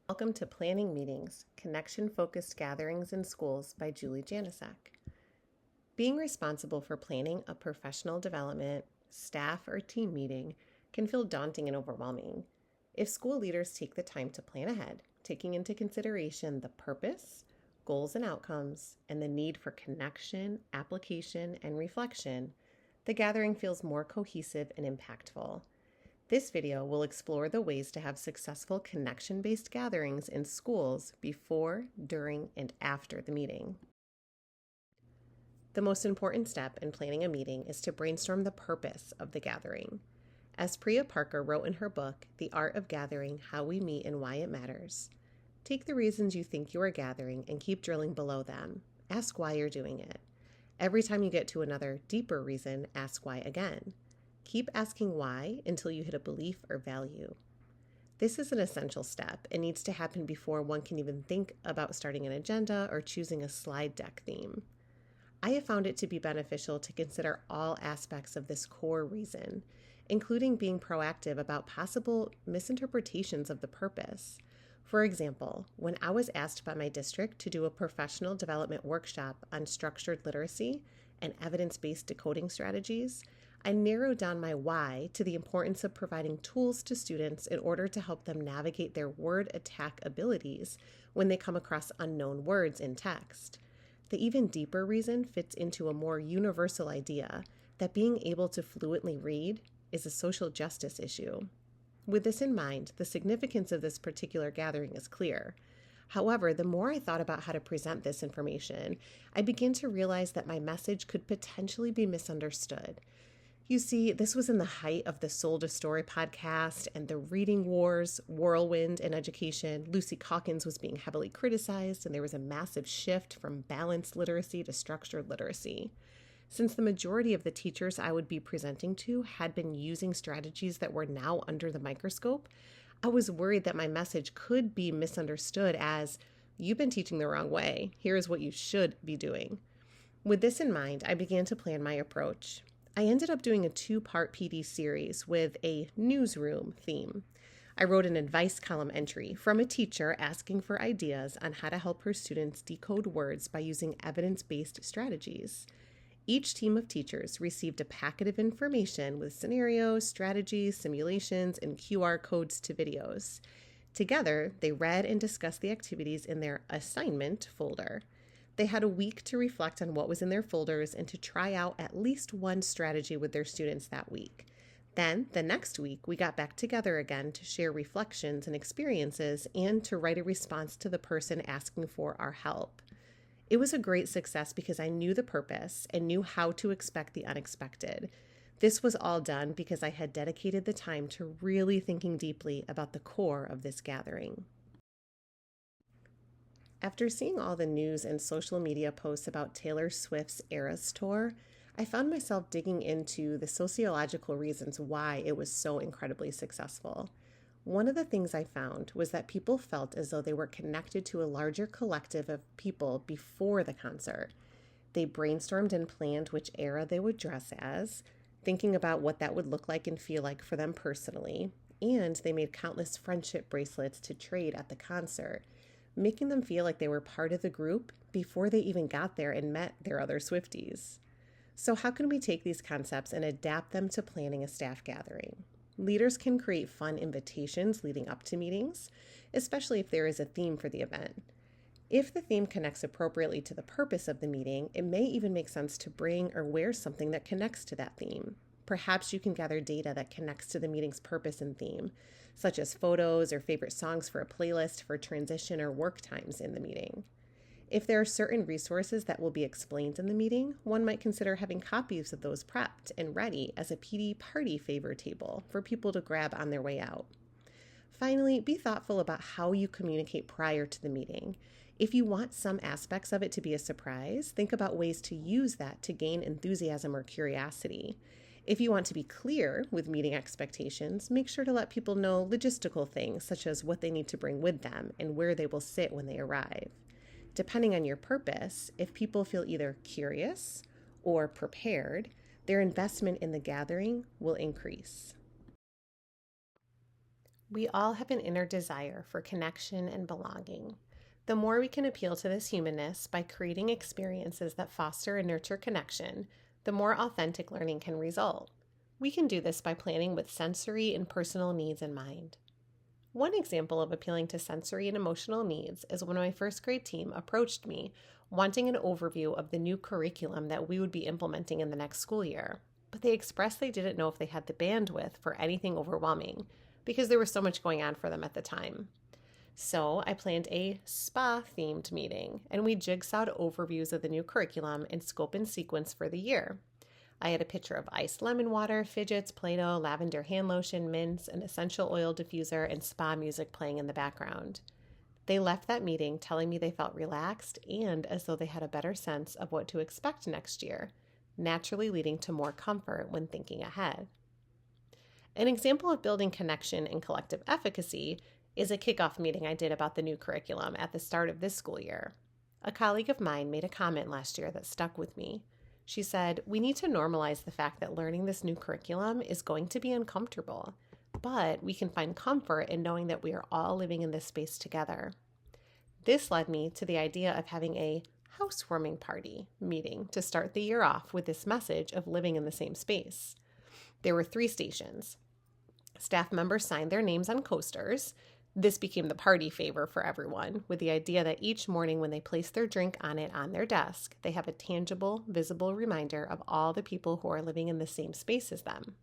Welcome to Planning Meetings, Connection-Focused Gatherings in Schools by Julie Januszyk. Being responsible for planning a professional development, staff, or team meeting can feel daunting and overwhelming. If school leaders take the time to plan ahead, taking into consideration the purpose, goals and outcomes, and the need for connection, application, and reflection, the gathering feels more cohesive and impactful. This video will explore the ways to have successful connection-based gatherings in schools before, during, and after the meeting. The most important step in planning a meeting is to brainstorm the purpose of the gathering. As Priya Parker wrote in her book, The Art of Gathering: How We Meet and Why It Matters, take the reasons you think you are gathering and keep drilling below them. Ask why you're doing it. Every time you get to another, deeper reason, ask why again. Keep asking why until you hit a belief or value. This is an essential step and needs to happen before one can even think about starting an agenda or choosing a slide deck theme. I have found it to be beneficial to consider all aspects of this core reason, including being proactive about possible misinterpretations of the purpose. For example, when I was asked by my district to do a professional development workshop on structured literacy and evidence-based decoding strategies, I narrowed down my why to the importance of providing tools to students in order to help them navigate their word attack abilities when they come across unknown words in text. The even deeper reason fits into a more universal idea that being able to fluently read is a social justice issue. With this in mind, the significance of this particular gathering is clear. However, the more I thought about how to present this information, I began to realize that my message could potentially be misunderstood. You see, this was in the height of the Sold a Story podcast and the reading wars, whirlwind in education. Lucy Calkins was being heavily criticized, and there was a massive shift from balanced literacy to structured literacy. Since the majority of the teachers I would be presenting to had been using strategies that were now under the microscope, I was worried that my message could be misunderstood as, "You've been teaching the wrong way. Here is what you should be doing." With this in mind, I began to plan my approach. I ended up doing a 2-part PD series with a newsroom theme. I wrote an advice column entry from a teacher asking for ideas on how to help her students decode words by using evidence-based strategies. Each team of teachers received a packet of information with scenarios, strategies, simulations, and QR codes to videos. Together, they read and discussed the activities in their assignment folder. They had a week to reflect on what was in their folders and to try out at least one strategy with their students that week. Then, the next week, we got back together again to share reflections and experiences and to write a response to the person asking for our help. It was a great success because I knew the purpose and knew how to expect the unexpected. This was all done because I had dedicated the time to really thinking deeply about the core of this gathering. After seeing all the news and social media posts about Taylor Swift's Eras Tour, I found myself digging into the sociological reasons why it was so incredibly successful. One of the things I found was that people felt as though they were connected to a larger collective of people before the concert. They brainstormed and planned which era they would dress as, thinking about what that would look like and feel like for them personally, and they made countless friendship bracelets to trade at the concert, making them feel like they were part of the group before they even got there and met their other Swifties. So how can we take these concepts and adapt them to planning a staff gathering? Leaders can create fun invitations leading up to meetings, especially if there is a theme for the event. If the theme connects appropriately to the purpose of the meeting, it may even make sense to bring or wear something that connects to that theme. Perhaps you can gather data that connects to the meeting's purpose and theme, such as photos or favorite songs for a playlist for transition or work times in the meeting. If there are certain resources that will be explained in the meeting, one might consider having copies of those prepped and ready as a PD party favor table for people to grab on their way out. Finally, be thoughtful about how you communicate prior to the meeting. If you want some aspects of it to be a surprise, think about ways to use that to gain enthusiasm or curiosity. If you want to be clear with meeting expectations, make sure to let people know logistical things such as what they need to bring with them and where they will sit when they arrive. Depending on your purpose, if people feel either curious or prepared, their investment in the gathering will increase. We all have an inner desire for connection and belonging. The more we can appeal to this humanness by creating experiences that foster and nurture connection, the more authentic learning can result. We can do this by planning with sensory and personal needs in mind. One example of appealing to sensory and emotional needs is when my first grade team approached me wanting an overview of the new curriculum that we would be implementing in the next school year, but they expressed they didn't know if they had the bandwidth for anything overwhelming because there was so much going on for them at the time. So I planned a spa-themed meeting, and we jigsawed overviews of the new curriculum in scope and sequence for the year. I had a picture of iced lemon water, fidgets, Play-Doh, lavender hand lotion, mints, an essential oil diffuser, and spa music playing in the background. They left that meeting telling me they felt relaxed and as though they had a better sense of what to expect next year, naturally leading to more comfort when thinking ahead. An example of building connection and collective efficacy is a kickoff meeting I did about the new curriculum at the start of this school year. A colleague of mine made a comment last year that stuck with me. She said, "We need to normalize the fact that learning this new curriculum is going to be uncomfortable, but we can find comfort in knowing that we are all living in this space together." This led me to the idea of having a housewarming party meeting to start the year off with this message of living in the same space. There were 3 stations. Staff members signed their names on coasters. This became the party favor for everyone, with the idea that each morning when they place their drink on it on their desk, they have a tangible, visible reminder of all the people who are living in the same space as them.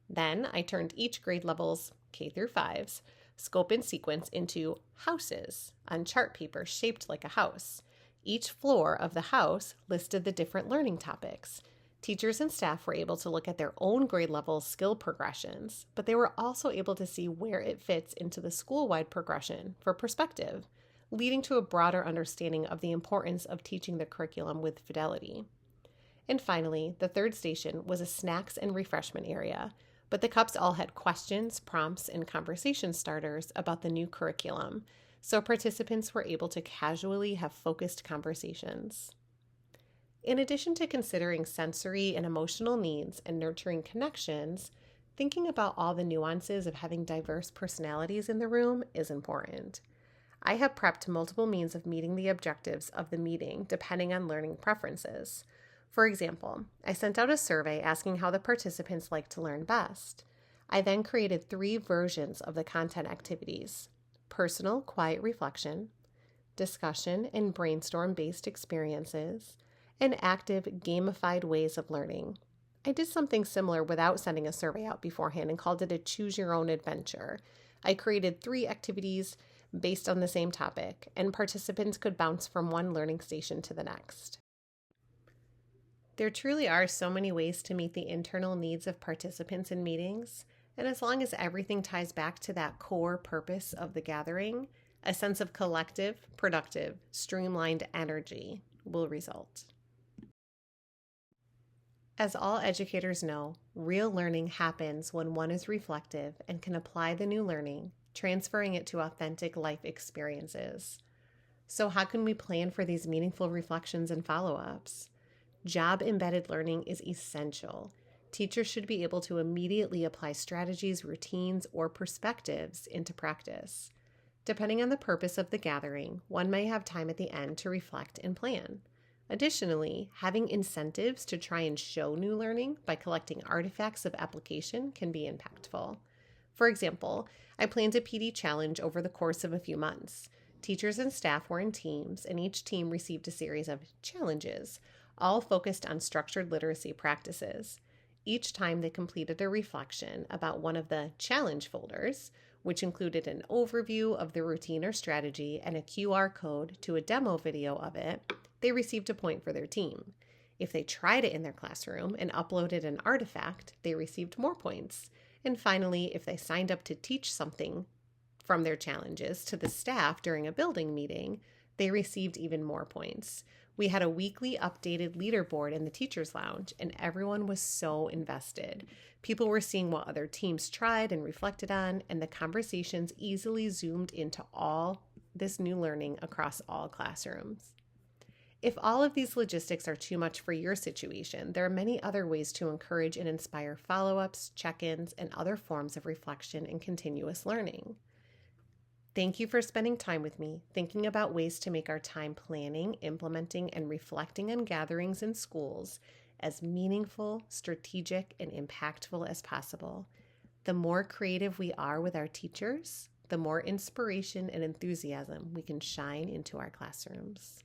Then I turned each grade level's K through 5's scope and sequence into houses on chart paper shaped like a house. Each floor of the house listed the different learning topics. Teachers and staff were able to look at their own grade level skill progressions, but they were also able to see where it fits into the school-wide progression for perspective, leading to a broader understanding of the importance of teaching the curriculum with fidelity. And finally, the 3rd station was a snacks and refreshment area, but the cups all had questions, prompts, and conversation starters about the new curriculum, so participants were able to casually have focused conversations. In addition to considering sensory and emotional needs and nurturing connections, thinking about all the nuances of having diverse personalities in the room is important. I have prepped multiple means of meeting the objectives of the meeting depending on learning preferences. For example, I sent out a survey asking how the participants like to learn best. I then created 3 versions of the content activities: personal, quiet reflection, discussion and brainstorm-based experiences, and active, gamified ways of learning. I did something similar without sending a survey out beforehand and called it a choose-your-own-adventure. I created 3 activities based on the same topic, and participants could bounce from one learning station to the next. There truly are so many ways to meet the internal needs of participants in meetings, and as long as everything ties back to that core purpose of the gathering, a sense of collective, productive, streamlined energy will result. As all educators know, real learning happens when one is reflective and can apply the new learning, transferring it to authentic life experiences. So how can we plan for these meaningful reflections and follow-ups? Job-embedded learning is essential. Teachers should be able to immediately apply strategies, routines, or perspectives into practice. Depending on the purpose of the gathering, one may have time at the end to reflect and plan. Additionally, having incentives to try and show new learning by collecting artifacts of application can be impactful. For example, I planned a PD challenge over the course of a few months. Teachers and staff were in teams, and each team received a series of challenges, all focused on structured literacy practices. Each time they completed a reflection about one of the challenge folders, which included an overview of the routine or strategy and a QR code to a demo video of it, they received a point for their team. If they tried it in their classroom and uploaded an artifact, they received more points. And finally, if they signed up to teach something from their challenges to the staff during a building meeting, they received even more points. We had a weekly updated leaderboard in the teacher's lounge, and everyone was so invested. People were seeing what other teams tried and reflected on, and the conversations easily zoomed into all this new learning across all classrooms. If all of these logistics are too much for your situation, there are many other ways to encourage and inspire follow-ups, check-ins, and other forms of reflection and continuous learning. Thank you for spending time with me, thinking about ways to make our time planning, implementing, and reflecting on gatherings in schools as meaningful, strategic, and impactful as possible. The more creative we are with our teachers, the more inspiration and enthusiasm we can shine into our classrooms.